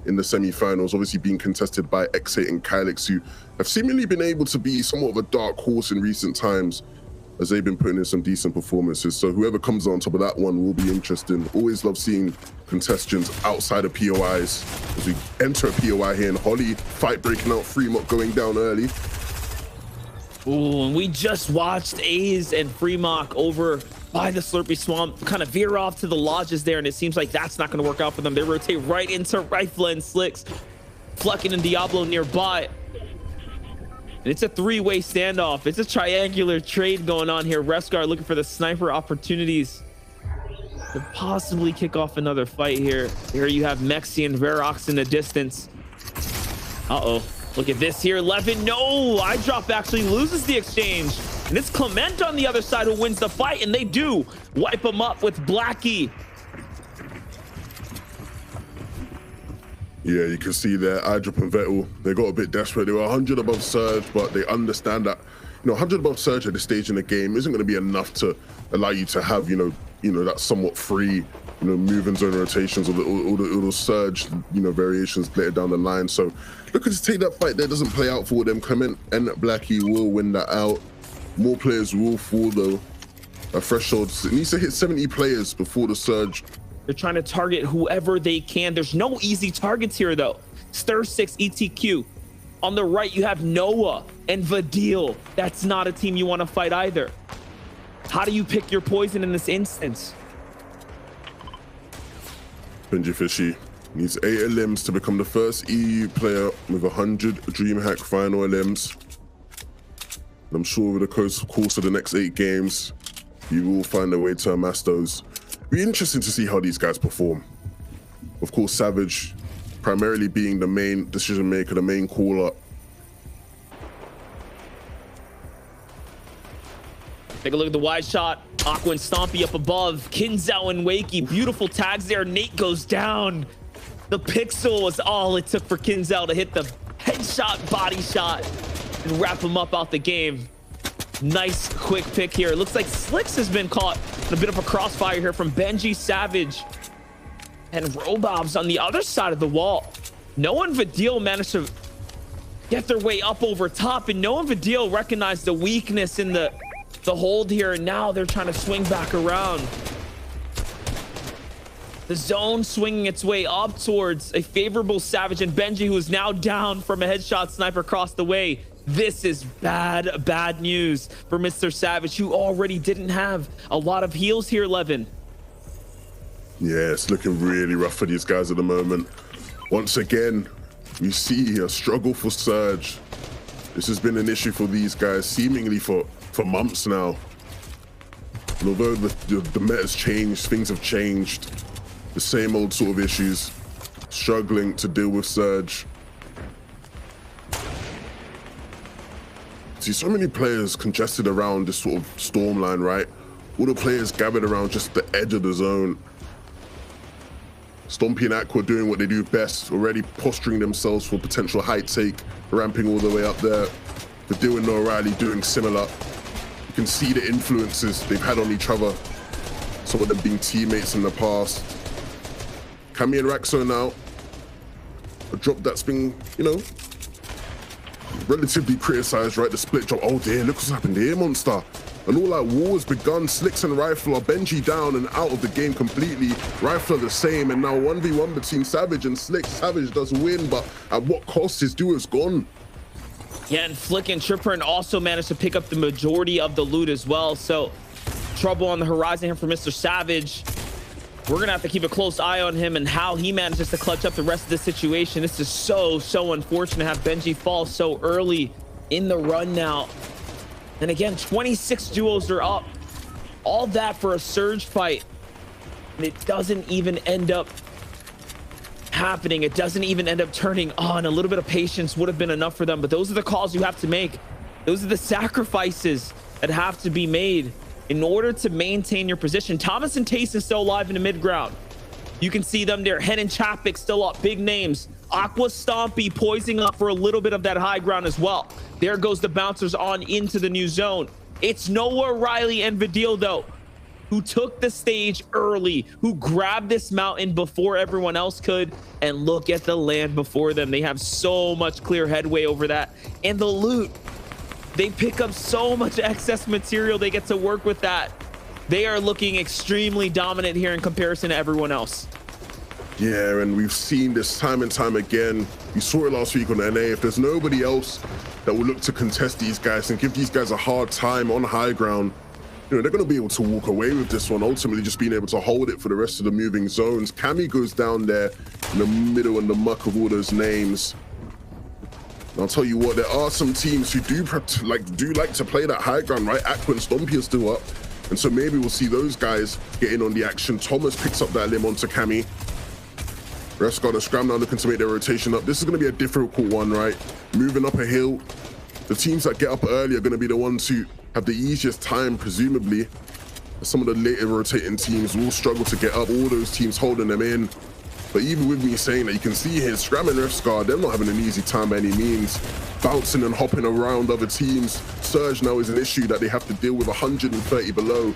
in the semi-finals, obviously being contested by X8 and Kylix, who have seemingly been able to be somewhat of a dark horse in recent times, as they've been putting in some decent performances. So whoever comes on top of that one will be interesting. Always love seeing contestants outside of POIs. As we enter a POI here, and Holly, fight breaking out, Fremont going down early. Ooh, and we just watched A's and Fremont over by the Slurpy Swamp kind of veer off to the lodges there, and it seems like that's not going to work out for them. They rotate right into Rifle and Slicks, Fluckin and Diablo nearby. And it's a three-way standoff. It's a triangular trade going on here. Rescar looking for the sniper opportunities to possibly kick off another fight here. Here you have Mexi and Verox in the distance. Uh-oh. Look at this here. Levin, no! iDrop actually loses the exchange. And it's Clement on the other side who wins the fight, and they do wipe him up with Blackie. Yeah, you can see there, iDrop and Vettel, they got a bit desperate. They were 100 above Surge, but they understand that, 100 above Surge at this stage in the game isn't going to be enough to allow you to have, that somewhat free, move and zone rotations or the Surge, variations later down the line. So looking to take that fight there doesn't play out for them. Clement and Blackie will win that out. More players will fall though. A threshold, it needs to hit 70 players before the Surge. They're trying to target whoever they can. There's no easy targets here though. Stir 6 ETQ. On the right, you have Noah and Vadil. That's not a team you want to fight either. How do you pick your poison in this instance? Benjy Fishy needs 8 limbs to become the first EU player with 100 Dreamhack final limbs. I'm sure over the course of the next 8 games, you will find a way to amass those. Be interesting to see how these guys perform. Of course, Savage primarily being the main decision maker, the main caller. Take a look at the wide shot. Aqua and Stompy up above. Kinzao and Wakey. Beautiful tags there. Nate goes down. The pixel was all it took for Kinzao to hit the headshot, body shot, and wrap him up out the game. Nice quick pick here. It looks like Slicks has been caught in a bit of a crossfire here from Benjy, Savage, and Robobs on the other side of the wall. Noah and Vadil managed to get their way up over top, and Noah and Vadil recognized the weakness in the hold here, and now they're trying to swing back around. The zone swinging its way up towards a favorable Savage, and Benjy, who is now down from a headshot sniper across the way. This is bad news for Mr. Savage, who already didn't have a lot of heals here, Levin. Yeah, it's looking really rough for these guys at the moment. Once again, we see a struggle for Surge. This has been an issue for these guys seemingly for months now. And although the meta's changed, things have changed. The same old sort of issues, struggling to deal with Surge. See, so many players congested around this sort of storm line, right? All the players gathered around just the edge of the zone. Stompy and Aqua doing what they do best, already posturing themselves for potential high take, ramping all the way up there. Vadil and O'Reilly doing similar. You can see the influences they've had on each other. Some of them being teammates in the past. Cammy and Raxo now. A drop that's been, relatively criticized, right? The split drop. Oh dear, look what's happened here, Monster. And all that war has begun. Slicks and Rifle are Benjy down and out of the game completely. Rifle are the same, and now 1v1 between Savage and Slicks. Savage does win, but at what cost? His duo's gone. Yeah, and Flick and Tripper also managed to pick up the majority of the loot as well. So trouble on the horizon here for Mr. Savage. We're gonna have to keep a close eye on him and how he manages to clutch up the rest of the situation. This is so unfortunate to have Benjy fall so early in the run now. And again, 26 duos are up. All that for a Surge fight. And it doesn't even end up happening. It doesn't even end up turning on. A little bit of patience would have been enough for them, but those are the calls you have to make. Those are the sacrifices that have to be made in order to maintain your position. Thomas and Taste is still alive in the mid ground. You can see them there. Hen and Chapik still up, big names. Aqua, Stompy poising up for a little bit of that high ground as well. There goes the bouncers on into the new zone. It's Noah, Riley, and Vadil though, who took the stage early, who grabbed this mountain before everyone else could, and look at the land before them. They have so much clear headway over that. And the loot, they pick up so much excess material. They get to work with that. They are looking extremely dominant here in comparison to everyone else. Yeah, and we've seen this time and time again. We saw it last week on NA. If there's nobody else that will look to contest these guys and give these guys a hard time on high ground, you know, they're going to be able to walk away with this one, ultimately just being able to hold it for the rest of the moving zones. Cammy goes down there in the middle in the muck of all those names. And I'll tell you what, there are some teams who do like to play that high ground, right? Aqua and Stompy are still up. And so maybe we'll see those guys get in on the action. Thomas picks up that limb onto Cammy. Rescott and Scram now looking to make their rotation up. This is going to be a difficult one, right? Moving up a hill. The teams that get up early are going to be the ones who have the easiest time, presumably. Some of the later rotating teams will struggle to get up. All those teams holding them in. But even with me saying that, you can see here, Scram and Rescott, they're not having an easy time by any means. Bouncing and hopping around other teams. Surge now is an issue that they have to deal with 130 below.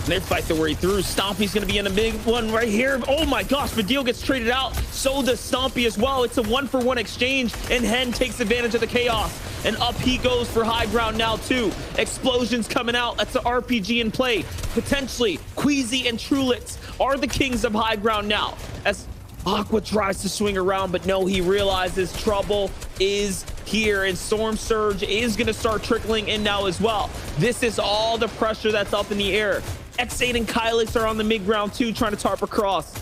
They fight their way through. Stompy's going to be in a big one right here. Oh my gosh, Vidil gets traded out. So does Stompy as well. It's a 1-for-1 exchange, and Hen takes advantage of the chaos. And up he goes for high ground now too. Explosions coming out. That's an RPG in play. Potentially, Queasy and Trulix are the kings of high ground now. As Aqua tries to swing around, but no, he realizes trouble is here, and Storm Surge is going to start trickling in now as well. This is all the pressure that's up in the air. X8 and Kylix are on the mid ground too, trying to tarp across.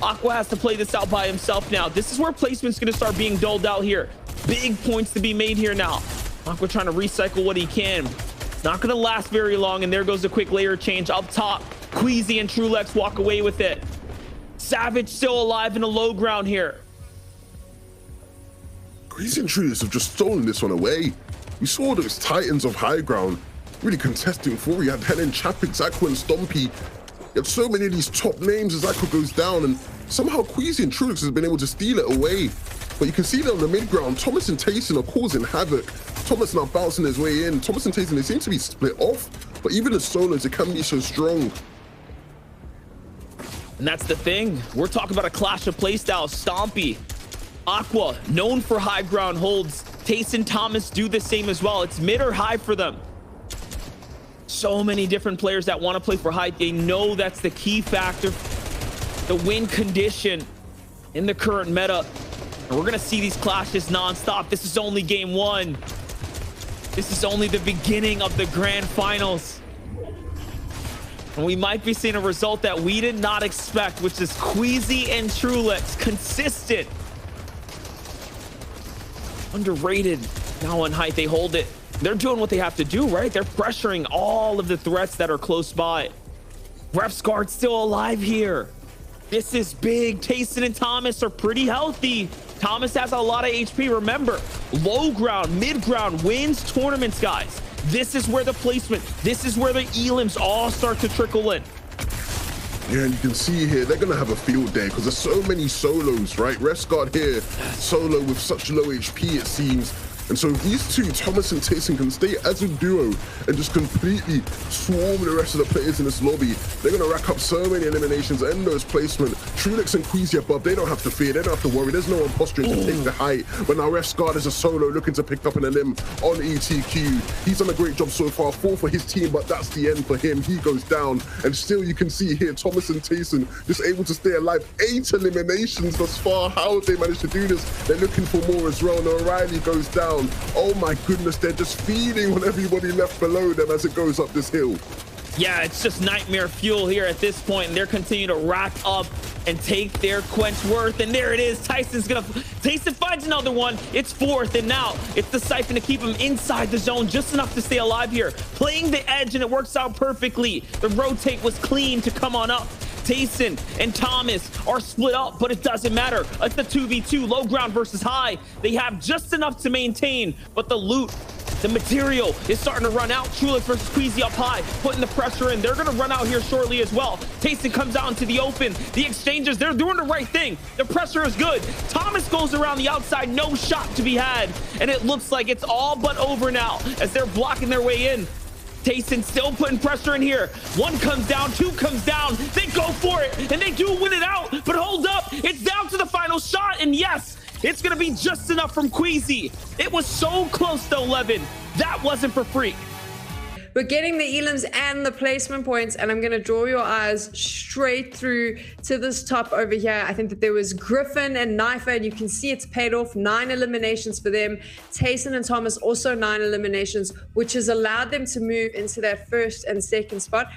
Aqua has to play this out by himself now. This is where placement's going to start being doled out here. Big points to be made here now. Aqua trying to recycle what he can. It's not going to last very long, and there goes a quick layer change up top. Queasy and Trulex walk away with it. Savage still alive in the low ground here. Queasy and Trulex have just stolen this one away. We saw those titans of high ground really contesting for. You had Helen Chapik, Aqua and Stompy. You had so many of these top names as Aqua goes down, and somehow Queasy and Trulix has been able to steal it away. But you can see that on the mid ground, Thomas and Tayson are causing havoc. Thomas now bouncing his way in. Thomas and Tayson, they seem to be split off, but even as solos, it can be so strong. And that's the thing. We're talking about a clash of playstyles. Stompy, Aqua, known for high ground holds. Tayson, Thomas do the same as well. It's mid or high for them. So many different players that want to play for high. They know that's the key factor, the win condition in the current meta. And we're going to see these clashes nonstop. This is only game one. This is only the beginning of the grand finals. And we might be seeing a result that we did not expect, which is Queasy and Trulix consistent. Underrated. Now on height, they hold it. They're doing what they have to do, right? They're pressuring all of the threats that are close by. Refsguard's still alive here. This is big. Tayson and Thomas are pretty healthy. Thomas has a lot of HP. Remember, low ground, mid ground wins tournaments, guys. This is where the placement, this is where the elims all start to trickle in. Yeah, and you can see here, they're going to have a field day because there's so many solos, right? Rescott here, solo with such low HP, it seems. And so if these two, Thomas and Tayson, can stay as a duo and just completely swarm the rest of the players in this lobby, they're going to rack up so many eliminations and those placement. Trulix and Queasy above, they don't have to fear, they don't have to worry. There's no one posturing to take the height. But now Refsguard is a solo looking to pick up an elim on ETQ. He's done a great job so far, 4 for his team, but that's the end for him. He goes down. And still you can see here, Thomas and Tayson just able to stay alive. 8 eliminations thus far. How have they managed to do this? They're looking for more as well. And O'Reilly goes down. Oh my goodness, they're just feeding on everybody left below them as it goes up this hill. Yeah, it's just nightmare fuel here at this point, and they're continuing to rack up and take their quench worth. And there it is. Tayson finds another one. It's 4th, and now it's the Siphon to keep him inside the zone just enough to stay alive here. Playing the edge, and it works out perfectly. The rotate was clean to come on up. Tayson and Thomas are split up, but it doesn't matter. It's the 2v2, low ground versus high. They have just enough to maintain, but the loot, the material is starting to run out. Trulix versus Queasy up high, putting the pressure in. They're going to run out here shortly as well. Tayson comes out into the open. The exchanges, they're doing the right thing. The pressure is good. Thomas goes around the outside, no shot to be had. And it looks like it's all but over now as they're blocking their way in. Tayson still putting pressure in here. One comes down, two comes down. They go for it, and they do win it out. But hold up, it's down to the final shot, and yes, it's gonna be just enough from Queasy. It was so close to 11. That wasn't for free. We're getting the elims and the placement points, and I'm going to draw your eyes straight through to this top over here. I think that there was Griffin and Knifer, and you can see it's paid off. 9 eliminations for them. Tayson and Thomas also 9 eliminations, which has allowed them to move into that first and second spot.